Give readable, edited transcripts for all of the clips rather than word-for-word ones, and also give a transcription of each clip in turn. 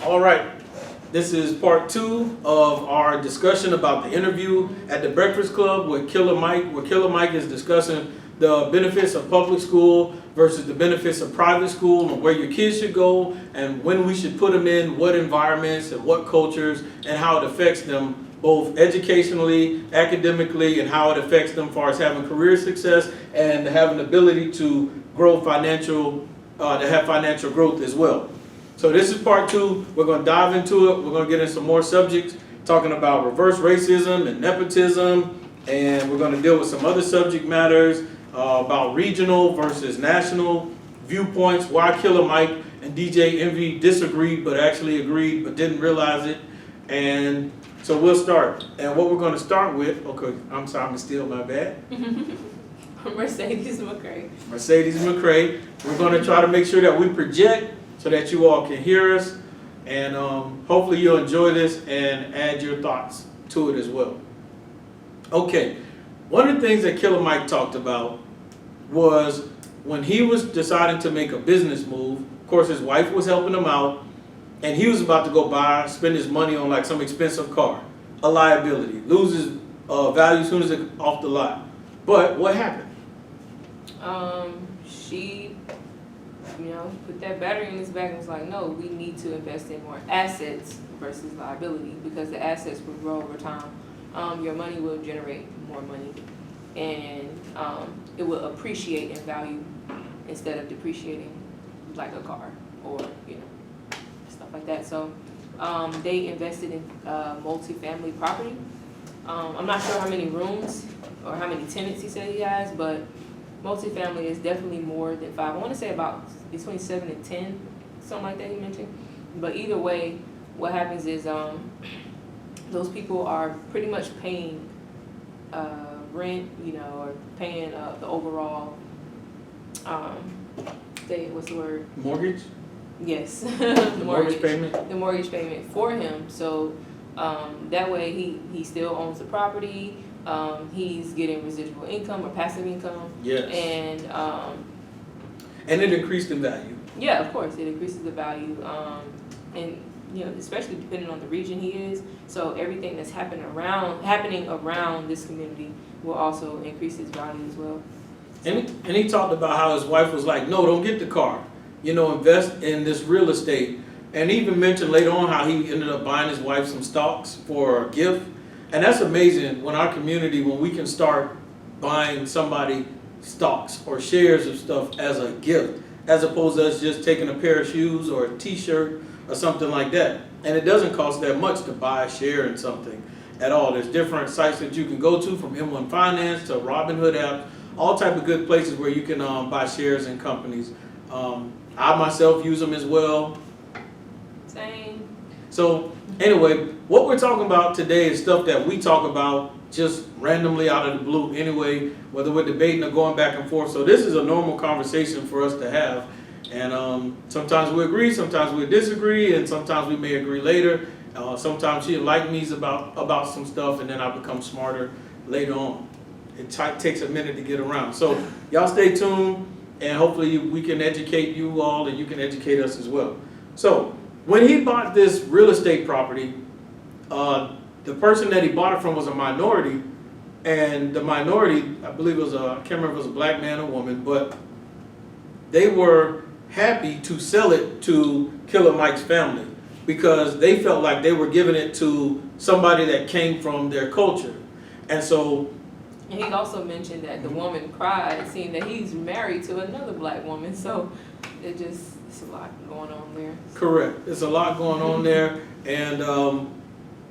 All right, this is part 2 of our discussion about the interview at the Breakfast Club with Killer Mike, where Killer Mike is discussing the benefits of public school versus the benefits of private school and where your kids should go and when we should put them in, what environments and what cultures and how it affects them both educationally, academically, and how it affects them as far as having career success and having the ability to grow financial, to have financial growth as well. So this is part 2. We're going to dive into it. We're going to get into some more subjects, talking about reverse racism and nepotism, and we're going to deal with some other subject matters about regional versus national viewpoints, why Killer Mike and DJ Envy disagreed but actually agreed but didn't realize it. And so we'll start. And what we're going to start with, okay, I'm sorry, I'm still my bad. Mercedes McCray. Mercedes McCray. We're going to try to make sure that we project so that you all can hear us, and hopefully you'll enjoy this and add your thoughts to it as well. Okay, one of the things that Killer Mike talked about was when he was deciding to make a business move. Of course, his wife was helping him out, and he was about to go spend his money on like some expensive car, a liability, loses value as soon as it's off the lot. But what happened? She, put that battery in his back and was like, no, we need to invest in more assets versus liability, because the assets will grow over time. Your money will generate more money, and it will appreciate in value instead of depreciating like a car or, stuff like that. So they invested in multi-family property. I'm not sure how many rooms or how many tenants he said he has, but multifamily is definitely more than 5. I want to say about between 7 and 10, something like that he mentioned. But either way, what happens is those people are pretty much paying rent, or paying the overall, what's the word? Mortgage? Yes. The mortgage payment? The mortgage payment for him. So that way he still owns the property. He's getting residual income or passive income. Yes. And it increased in value. Yeah, of course, it increases the value. And especially depending on the region he is. So everything that's happening around this community will also increase his value as well. And he talked about how his wife was like, no, don't get the car. Invest in this real estate. And he even mentioned later on how he ended up buying his wife some stocks for a gift. And that's amazing when our community, when we can start buying somebody stocks or shares of stuff as a gift, as opposed to us just taking a pair of shoes or a t-shirt or something like that. And it doesn't cost that much to buy a share in something at all. There's different sites that you can go to, from M1 Finance to Robinhood app, all type of good places where you can buy shares in companies. I myself use them as well. Same. So anyway, what we're talking about today is stuff that we talk about just randomly out of the blue anyway, whether we're debating or going back and forth. So this is a normal conversation for us to have. And sometimes we agree, sometimes we disagree, and sometimes we may agree later. Sometimes she enlightens me about some stuff, and then I become smarter later on. It takes a minute to get around. So y'all stay tuned, and hopefully we can educate you all, and you can educate us as well. So when he bought this real estate property, the person that he bought it from was a minority, and the minority, I believe it was I can't remember if it was a black man or woman, but they were happy to sell it to Killer Mike's family because they felt like they were giving it to somebody that came from their culture. And so... And he also mentioned that the woman cried, seeing that he's married to another black woman, so it's a lot going on there. Correct. There's a lot going on there. And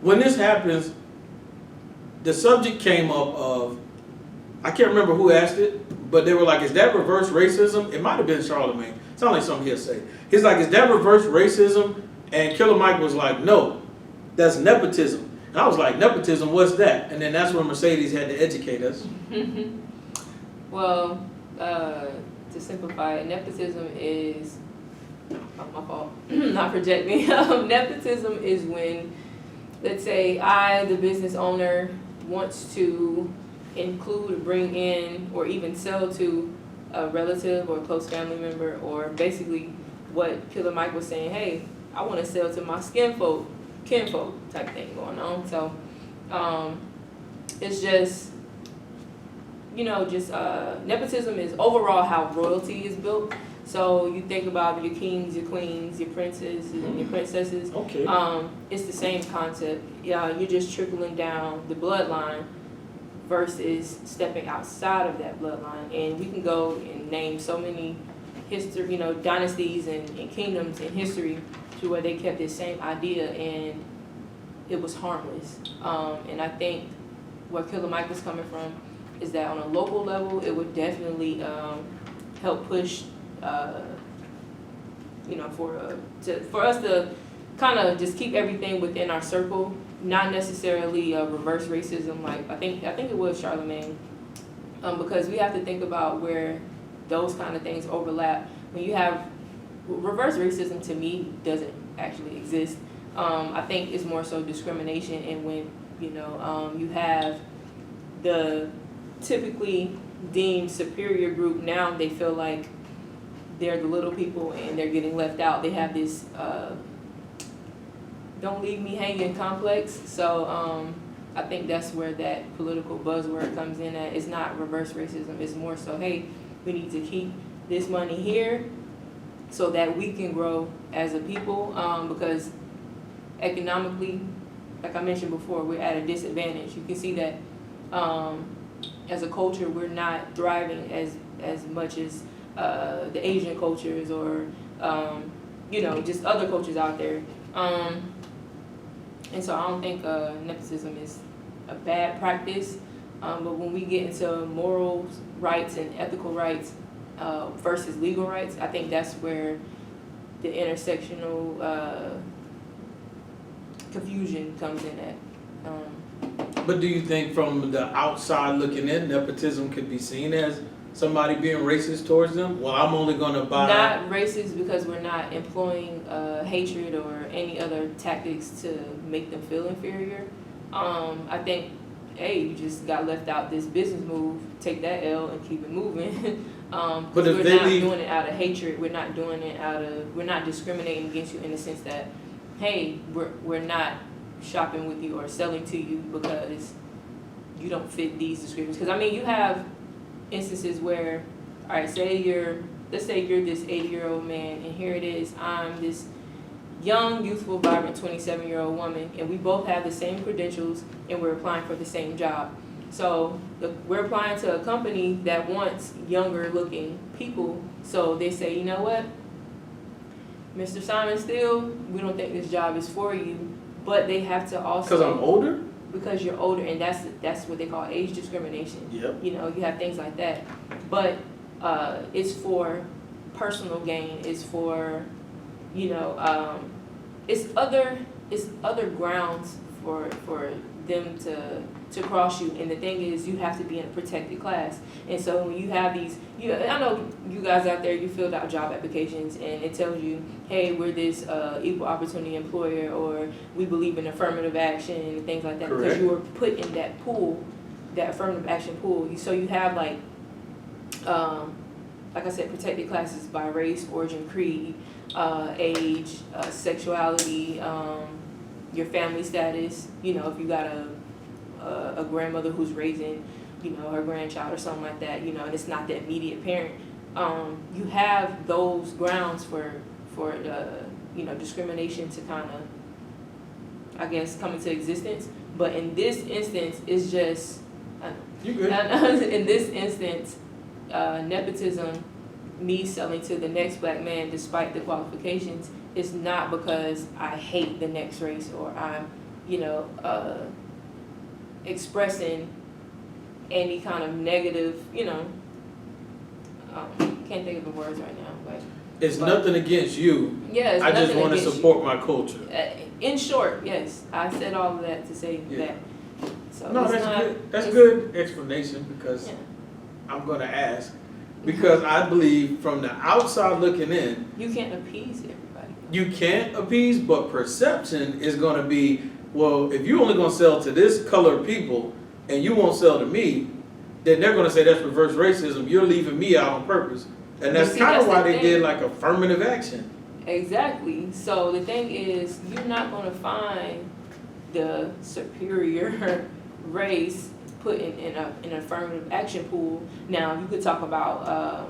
when this happens, the subject came up of, I can't remember who asked it, but they were like, is that reverse racism? It might have been Charlemagne. Sounds like something he'll say. He's like, is that reverse racism? And Killer Mike was like, no, that's nepotism. And I was like, nepotism, what's that? And then that's when Mercedes had to educate us. Well, to simplify it, nepotism is, my fault, not projecting. Nepotism is when, let's say, I, the business owner, wants to include or bring in or even sell to a relative or a close family member, or basically what Killer Mike was saying, hey, I want to sell to my kinfolk type thing going on. So it's just, nepotism is overall how royalty is built. So you think about your kings, your queens, your princes, and your princesses. Okay. It's the same concept. Yeah, you're just trickling down the bloodline versus stepping outside of that bloodline. And we can go and name so many dynasties and kingdoms in history to where they kept this same idea and it was harmless. And I think where Killer Mike was coming from is that on a local level, it would definitely help push, for us to kind of just keep everything within our circle, not necessarily reverse racism. Like I think it was Charlemagne, because we have to think about where those kind of things overlap. When you have reverse racism, to me, doesn't actually exist. I think it's more so discrimination, and when you have the typically deemed superior group, now they feel like they're the little people and they're getting left out. They have this don't leave me hanging complex. So I think that's where that political buzzword comes in at. It's not reverse racism. It's more so, hey, we need to keep this money here so that we can grow as a people, because economically, like I mentioned before, we're at a disadvantage. You can see that as a culture, we're not thriving as much as the Asian cultures or just other cultures out there. And so I don't think nepotism is a bad practice, but when we get into morals, rights, and ethical rights versus legal rights, I think that's where the intersectional confusion comes in at. But do you think from the outside looking in, nepotism could be seen as somebody being racist towards them? Well, I'm only going to buy... Not racist because we're not employing hatred or any other tactics to make them feel inferior. I think, hey, you just got left out this business move, take that L and keep it moving. But if we're not doing it out of hatred, we're not discriminating against you in the sense that, hey, we're not shopping with you or selling to you because you don't fit these descriptions. Because I mean, you have instances where, all right, let's say you're this 80-year-old man, and here it is, I'm this young, youthful, vibrant 27-year-old woman, and we both have the same credentials, and we're applying for the same job. So we're applying to a company that wants younger-looking people. So they say, you know what, Mr. Simon Steele, we don't think this job is for you. But they have to also... Because I'm older? Because you're older, and that's what they call age discrimination. Yep. You have things like that. But it's for personal gain. It's for, it's other grounds for them to cross you. And the thing is, you have to be in a protected class. And so when you have these, I know you guys out there, you filled out job applications, and it tells you, hey, we're this equal opportunity employer, or we believe in affirmative action and things like that. Correct. Because you were put in that pool, that affirmative action pool. So you have like I said, protected classes by race, origin, creed, age, sexuality, your family status. If you got a grandmother who's raising, her grandchild or something like that, and it's not the immediate parent. You have those grounds for discrimination to kind of, I guess, come into existence. But in this instance, it's just, You good. in this instance, nepotism, me selling to the next black man despite the qualifications, is not because I hate the next race or I'm, expressing any kind of negative, can't think of the words right now. It's nothing against you. Yeah, I just want to support my culture. In short, yes, I said all of that to say that. So No, it's that's not, good. That's good explanation, because I'm going to ask. Because I believe from the outside looking in, you can't appease everybody. you can't appease, but perception is going to be, well, if you're only going to sell to this colored people and you won't sell to me, then they're going to say that's reverse racism. You're leaving me out on purpose. And that's kind of why they did like affirmative action. Exactly. So the thing is, you're not going to find the superior race put in an affirmative action pool. Now, you could talk about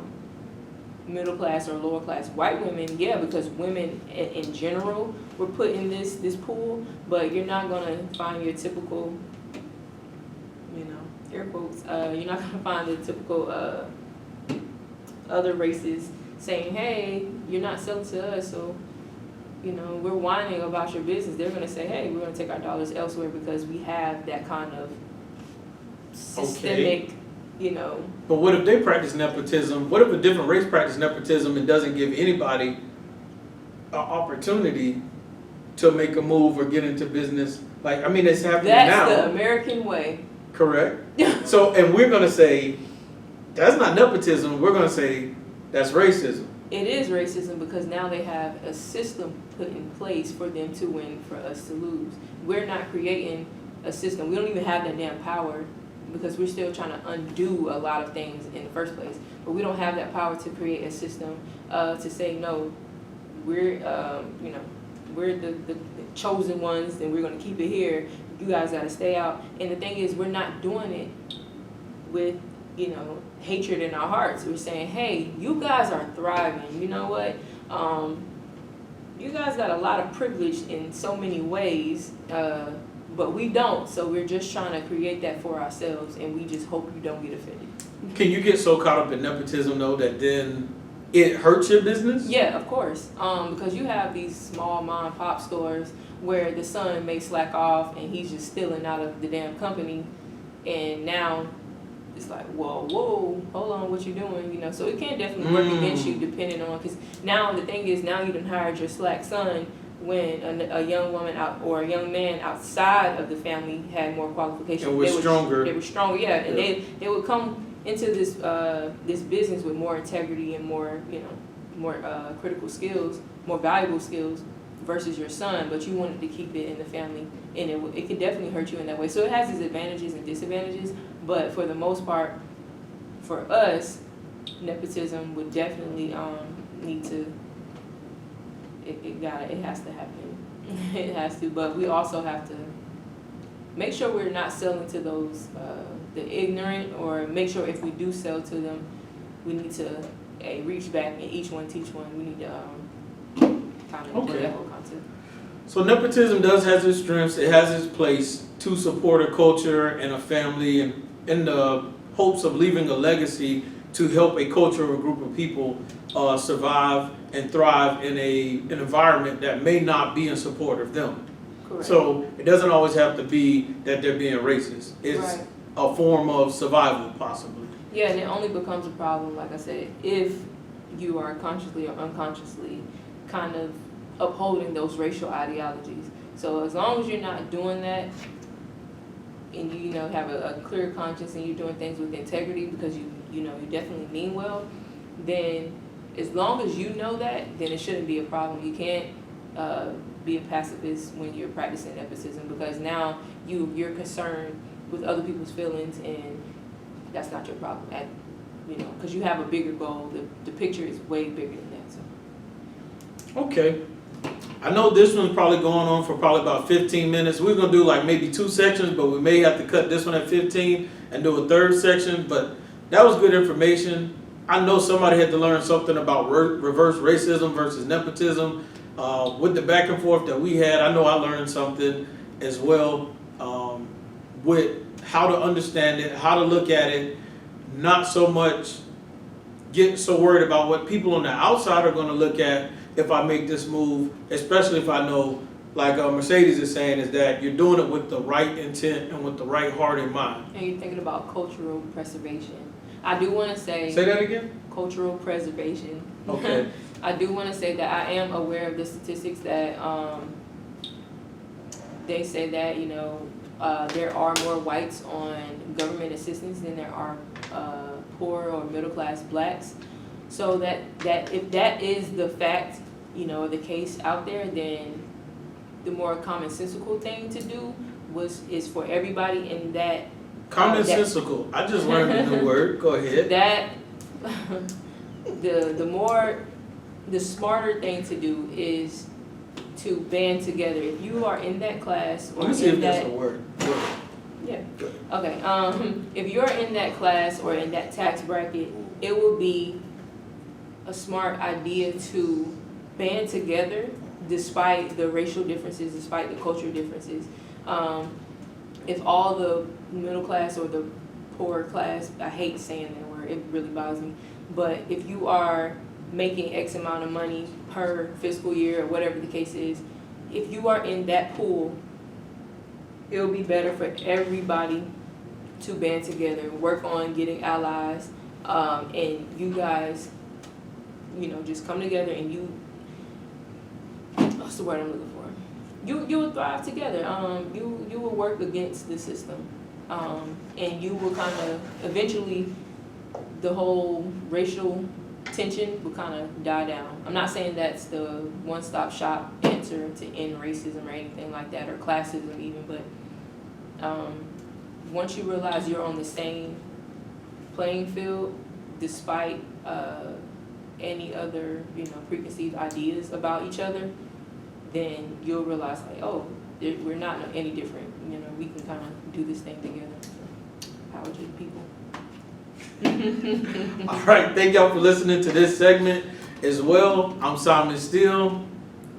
middle class or lower class white women, yeah, because women in general were put in this pool, but you're not going to find your typical, air quotes, you're not going to find the typical other races saying, hey, you're not selling to us, so, we're whining about your business. They're going to say, hey, we're going to take our dollars elsewhere because we have that kind of systemic, But what if they practice nepotism? What if a different race practice nepotism and doesn't give anybody an opportunity to make a move or get into business? Like, I mean, it's happening now. That's the American way. Correct. So, and we're going to say, that's not nepotism. We're going to say, that's racism. It is racism because now they have a system put in place for them to win, for us to lose. We're not creating a system. We don't even have that damn power because we're still trying to undo a lot of things in the first place. But we don't have that power to create a system to say, no, we're, we're the chosen ones and we're going to keep it here. You guys got to stay out. And the thing is, we're not doing it with, hatred in our hearts. We're saying, hey, you guys are thriving. You know what? You guys got a lot of privilege in so many ways, but we don't. So we're just trying to create that for ourselves, and we just hope you don't get offended. Can you get so caught up in nepotism, though, that then it hurts your business? Yeah, of course. Because you have these small mom and pop stores where the son may slack off and he's just stealing out of the damn company, and now it's like, whoa, hold on, what you doing? So it can definitely work against you depending on, because now the thing is, now you done hired your slack son when a young woman or a young man outside of the family had more qualifications. And stronger. They were stronger, yeah. And they would come into this business with more integrity and more, more critical skills, more valuable skills versus your son, but you wanted to keep it in the family, and it could definitely hurt you in that way. So it has its advantages and disadvantages, but for the most part, for us, nepotism would definitely need to, it has to happen. It has to, but we also have to make sure we're not selling to those, the ignorant, or make sure if we do sell to them, we need to reach back and each one teach one. We need to kind of Okay. that whole concept. So nepotism does have its strengths. It has its place to support a culture and a family, and in the hopes of leaving a legacy to help a culture or a group of people survive and thrive in an environment that may not be in support of them. Correct. So it doesn't always have to be that they're being racist. It's Right. a form of survival, possibly. Yeah, and it only becomes a problem, like I said, if you are consciously or unconsciously kind of upholding those racial ideologies. So as long as you're not doing that, and you have a clear conscience and you're doing things with integrity because you definitely mean well, then as long as you know that, then it shouldn't be a problem. You can't be a pacifist when you're practicing nepotism, because now you're concerned with other people's feelings, and that's not your problem. Because you have a bigger goal. The picture is way bigger than that. So. Okay. I know this one's probably going on for probably about 15 minutes. We're going to do like maybe 2 sections, but we may have to cut this one at 15 and do a 3rd section. But that was good information. I know somebody had to learn something about reverse racism versus nepotism. With the back and forth that we had, I know I learned something as well, with how to understand it, how to look at it, not so much get so worried about what people on the outside are going to look at if I make this move, especially if I know, like Mercedes is saying, is that you're doing it with the right intent and with the right heart in mind. And you're thinking about cultural preservation. I do want to say... Say that again? Cultural preservation. Okay. I do want to say that I am aware of the statistics that they say that, there are more whites on government assistance than there are poor or middle class blacks. So that if that is the fact, the case out there, then the more commonsensical thing to do is for everybody in that. Commonsensical. I just learned a new word. Go ahead. That the more the smarter thing to do is to band together. If you are in that class or Let me see in if that, that's a word. yeah, Good. okay. If you're in that class or in that tax bracket, it will be a smart idea to band together despite the racial differences, despite the cultural differences. If all the middle class or the poor class, I hate saying that word, it really bothers me, but if you are making X amount of money per fiscal year or whatever the case is, if you are in that pool, it'll be better for everybody to band together and work on getting allies, and you guys, you know, just come together and you, what's the word I'm looking for? You will thrive together. You will work against the system, and you will kind of eventually the whole racial tension will kind of die down. I'm not saying that's the one-stop shop answer to end racism or anything like that, or classism even, but once you realize you're on the same playing field, despite any other, you know, preconceived ideas about each other, then you'll realize like, oh, we're not any different. You know, we can kind of do this thing together. So, power to the people. All right, thank y'all for listening to this segment as well. I'm Simon Steele.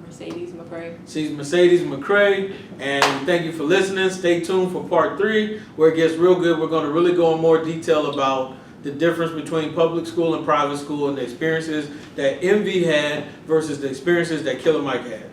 Mercedes McCray. She's Mercedes McCray, and thank you for listening. Stay tuned for part 3, where it gets real good. We're going to really go in more detail about the difference between public school and private school and the experiences that MV had versus the experiences that Killer Mike had.